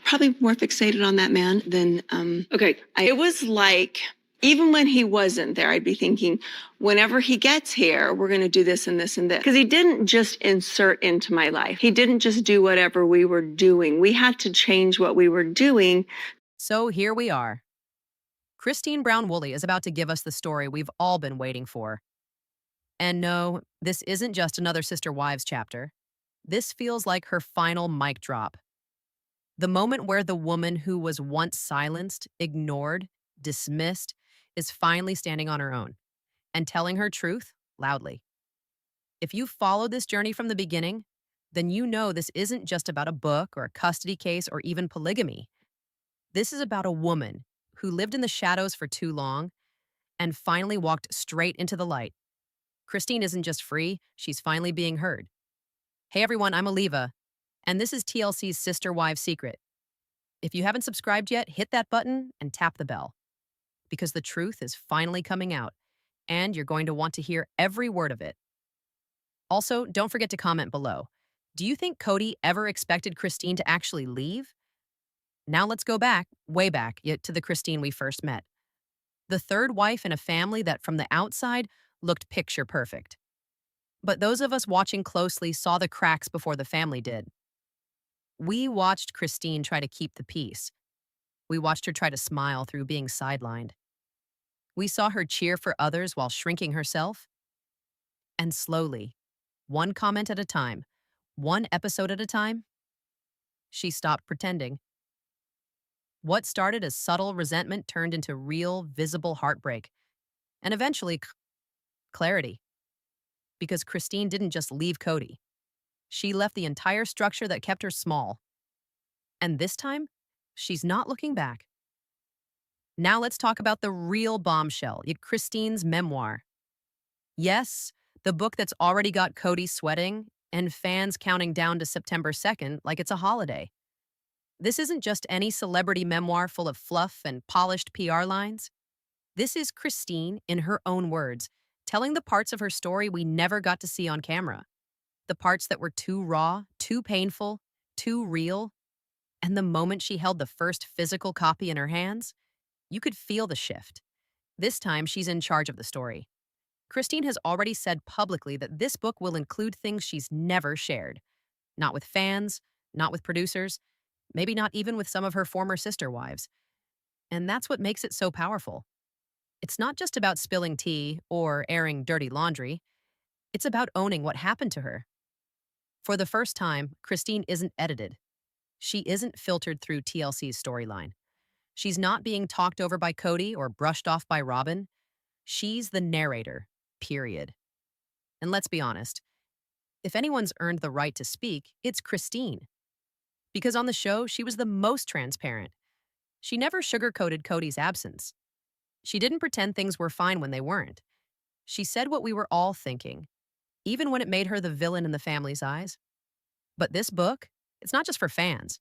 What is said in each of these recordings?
probably more fixated on that man than Okay. it was like, even when he wasn't there, I'd be thinking, whenever he gets here, we're going to do this and this and this. Because he didn't just insert into my life. He didn't just do whatever we were doing. We had to change what we were doing. So here we are. Kody Brown Woolley is about to give us the story we've all been waiting for. And no, this isn't just another Sister Wives chapter. This feels like her final mic drop. The moment where the woman who was once silenced, ignored, dismissed, is finally standing on her own and telling her truth loudly. If you followed this journey from the beginning, then you know this isn't just about a book or a custody case or even polygamy. This is about a woman who lived in the shadows for too long and finally walked straight into the light. Kody isn't just free, she's finally being heard. Hey everyone, I'm Aliva, and this is TLC's Sister Wives Secret. If you haven't subscribed yet, hit that button and tap the bell, because the truth is finally coming out, and you're going to want to hear every word of it. Also, don't forget to comment below. Do you think Kody ever expected Kody to actually leave? Now let's go back, way back, yet to the Kody we first met. The third wife in a family that from the outside looked picture perfect. But those of us watching closely saw the cracks before the family did. We watched Kody try to keep the peace. We watched her try to smile through being sidelined. We saw her cheer for others while shrinking herself. And slowly, one comment at a time, one episode at a time, she stopped pretending. What started as subtle resentment turned into real, visible heartbreak, and eventually clarity. Because Kody didn't just leave Kody. She left the entire structure that kept her small. And this time, she's not looking back. Now let's talk about the real bombshell, Kody's memoir. Yes, the book that's already got Kody sweating and fans counting down to September 2nd like it's a holiday. This isn't just any celebrity memoir full of fluff and polished PR lines. This is Kody, in her own words, telling the parts of her story we never got to see on camera. The parts that were too raw, too painful, too real. And the moment she held the first physical copy in her hands, you could feel the shift. This time, she's in charge of the story. Kody has already said publicly that this book will include things she's never shared. Not with fans, not with producers, maybe not even with some of her former sister wives. And that's what makes it so powerful. It's not just about spilling tea or airing dirty laundry. It's about owning what happened to her. For the first time, Kody isn't edited. She isn't filtered through TLC's storyline. She's not being talked over by Kody or brushed off by Robyn. She's the narrator, period. And let's be honest, if anyone's earned the right to speak, it's Kody. Because on the show, she was the most transparent. She never sugarcoated Kody's absence. She didn't pretend things were fine when they weren't. She said what we were all thinking, even when it made her the villain in the family's eyes. But this book, it's not just for fans.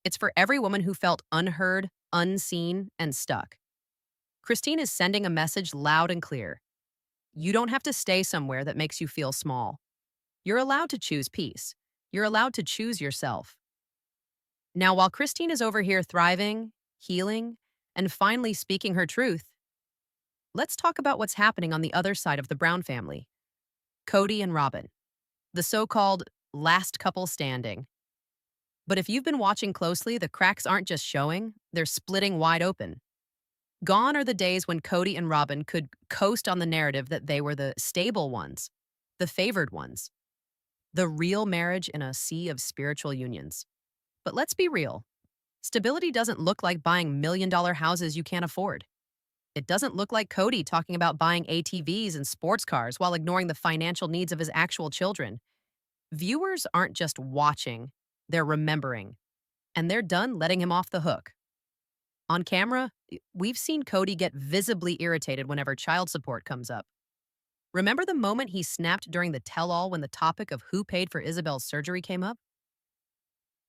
It's for every woman who felt unheard, unseen, and stuck. Kody is sending a message loud and clear. You don't have to stay somewhere that makes you feel small. You're allowed to choose peace. You're allowed to choose yourself. Now, while Kody is over here thriving, healing, and finally speaking her truth, let's talk about what's happening on the other side of the Brown family. Kody and Robyn, the so-called last couple standing. But if you've been watching closely, the cracks aren't just showing, they're splitting wide open. Gone are the days when Kody and Robyn could coast on the narrative that they were the stable ones, the favored ones, the real marriage in a sea of spiritual unions. But let's be real. Stability doesn't look like buying million-dollar houses you can't afford. It doesn't look like Kody talking about buying ATVs and sports cars while ignoring the financial needs of his actual children. Viewers aren't just watching, they're remembering. And they're done letting him off the hook. On camera, we've seen Kody get visibly irritated whenever child support comes up. Remember the moment he snapped during the tell-all when the topic of who paid for Isabel's surgery came up?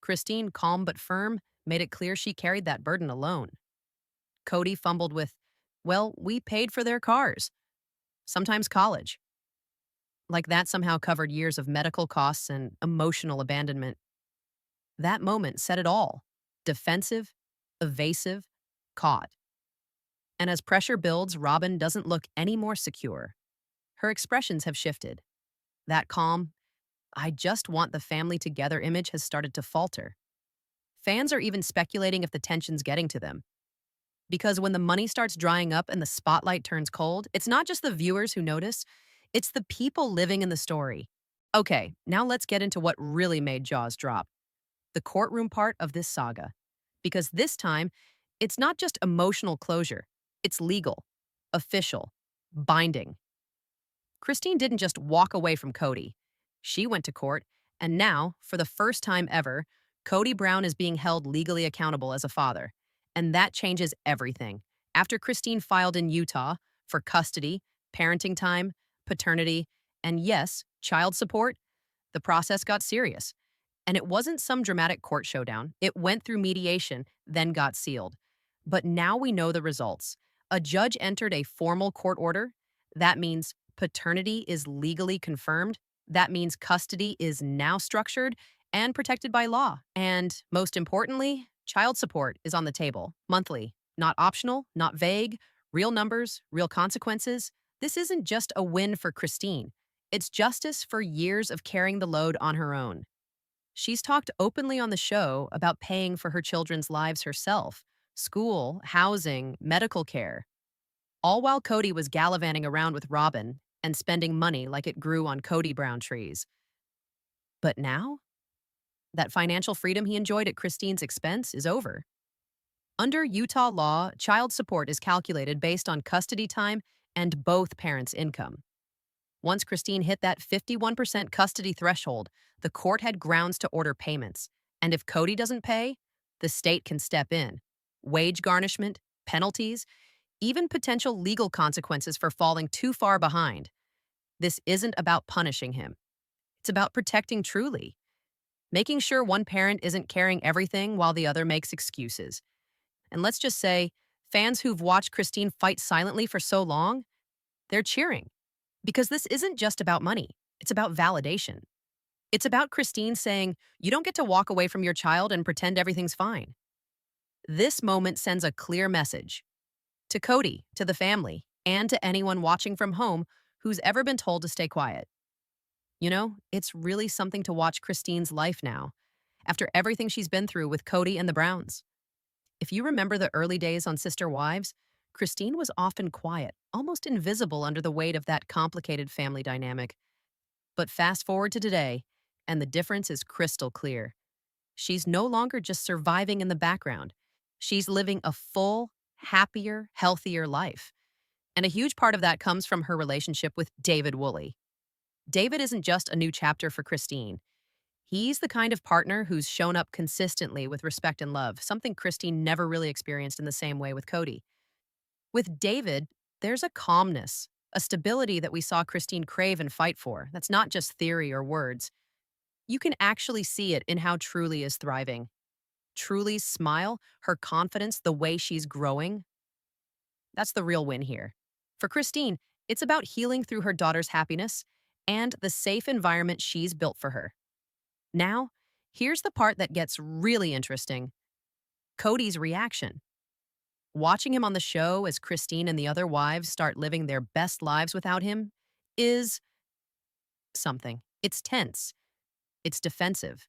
Kody, calm but firm, made it clear she carried that burden alone. Kody fumbled with, well, we paid for their cars. Sometimes college. Like that somehow covered years of medical costs and emotional abandonment. That moment said it all. defensive, evasive, caught. And as pressure builds, Robyn doesn't look any more secure. Her expressions have shifted. That calm, I just want the family together image has started to falter. Fans are even speculating if the tension's getting to them. Because when the money starts drying up and the spotlight turns cold, it's not just the viewers who notice, it's the people living in the story. Okay, now let's get into what really made jaws drop, the courtroom part of this saga. Because this time, it's not just emotional closure, it's legal, official, binding. Christine didn't just walk away from Kody. She went to court, and now, for the first time ever, Kody Brown is being held legally accountable as a father. And that changes everything. After Christine filed in Utah for custody, parenting time, paternity, and yes, child support, the process got serious. And it wasn't some dramatic court showdown. It went through mediation, then got sealed. But now we know the results. A judge entered a formal court order. That means paternity is legally confirmed. That means custody is now structured and protected by law. And most importantly, child support is on the table, monthly, not optional, not vague, real numbers, real consequences. This isn't just a win for Christine. It's justice for years of carrying the load on her own. She's talked openly on the show about paying for her children's lives herself, school, housing, medical care, all while Kody was gallivanting around with Robyn and spending money like it grew on Kody Brown trees. But now, that financial freedom he enjoyed at Christine's expense is over. Under Utah law, child support is calculated based on custody time and both parents' income. Once Christine hit that 51% custody threshold, the court had grounds to order payments. And if Kody doesn't pay, the state can step in. Wage garnishment, penalties, even potential legal consequences for falling too far behind. This isn't about punishing him. It's about protecting Truly, making sure one parent isn't carrying everything while the other makes excuses. And let's just say, fans who've watched Christine fight silently for so long, they're cheering. Because this isn't just about money, it's about validation. It's about Christine saying, you don't get to walk away from your child and pretend everything's fine. This moment sends a clear message to Kody, to the family, and to anyone watching from home who's ever been told to stay quiet. You know, it's really something to watch Christine's life now, after everything she's been through with Kody and the Browns. If you remember the early days on Sister Wives, Christine was often quiet, almost invisible under the weight of that complicated family dynamic. But fast forward to today, and the difference is crystal clear. She's no longer just surviving in the background. She's living a full, happier, healthier life. And a huge part of that comes from her relationship with David Woolley. David isn't just a new chapter for Christine. He's the kind of partner who's shown up consistently with respect and love, something Christine never really experienced in the same way with Kody. With David, there's a calmness, a stability that we saw Christine crave and fight for. That's not just theory or words. You can actually see it in how Truly is thriving. Truly's smile, her confidence, the way she's growing. That's the real win here. For Christine, it's about healing through her daughter's happiness and the safe environment she's built for her. Now, here's the part that gets really interesting. Kody's reaction. Watching him on the show as Christine and the other wives start living their best lives without him is something. It's tense. It's defensive.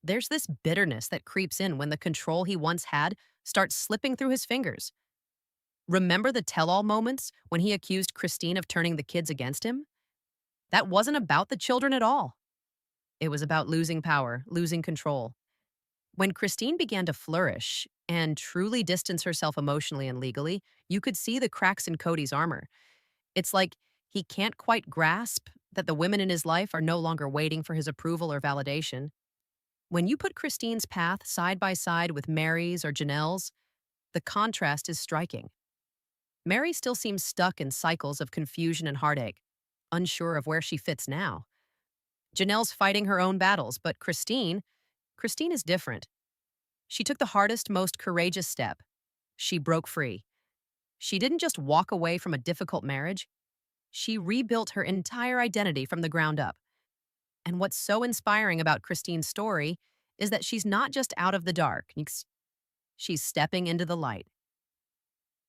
There's this bitterness that creeps in when the control he once had starts slipping through his fingers. Remember the tell-all moments when he accused Christine of turning the kids against him? That wasn't about the children at all. It was about losing power, losing control. When Christine began to flourish and truly distance herself emotionally and legally, you could see the cracks in Kody's armor. It's like he can't quite grasp that the women in his life are no longer waiting for his approval or validation. When you put Christine's path side by side with Meri's or Janelle's, the contrast is striking. Meri still seems stuck in cycles of confusion and heartache, unsure of where she fits now. Janelle's fighting her own battles, but Christine is different. She took the hardest, most courageous step. She broke free. She didn't just walk away from a difficult marriage. She rebuilt her entire identity from the ground up. And what's so inspiring about Christine's story is that she's not just out of the dark. she's stepping into the light.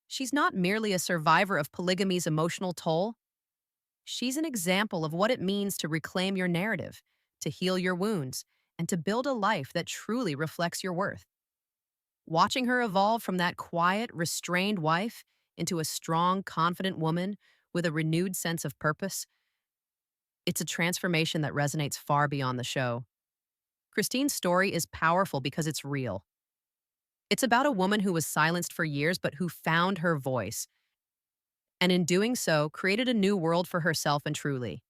She's not merely a survivor of polygamy's emotional toll. She's an example of what it means to reclaim your narrative, to heal your wounds, and to build a life that truly reflects your worth. Watching her evolve from that quiet, restrained wife into a strong, confident woman with a renewed sense of purpose, it's a transformation that resonates far beyond the show. Christine's story is powerful because it's real. It's about a woman who was silenced for years but who found her voice, and in doing so, created a new world for herself and truly.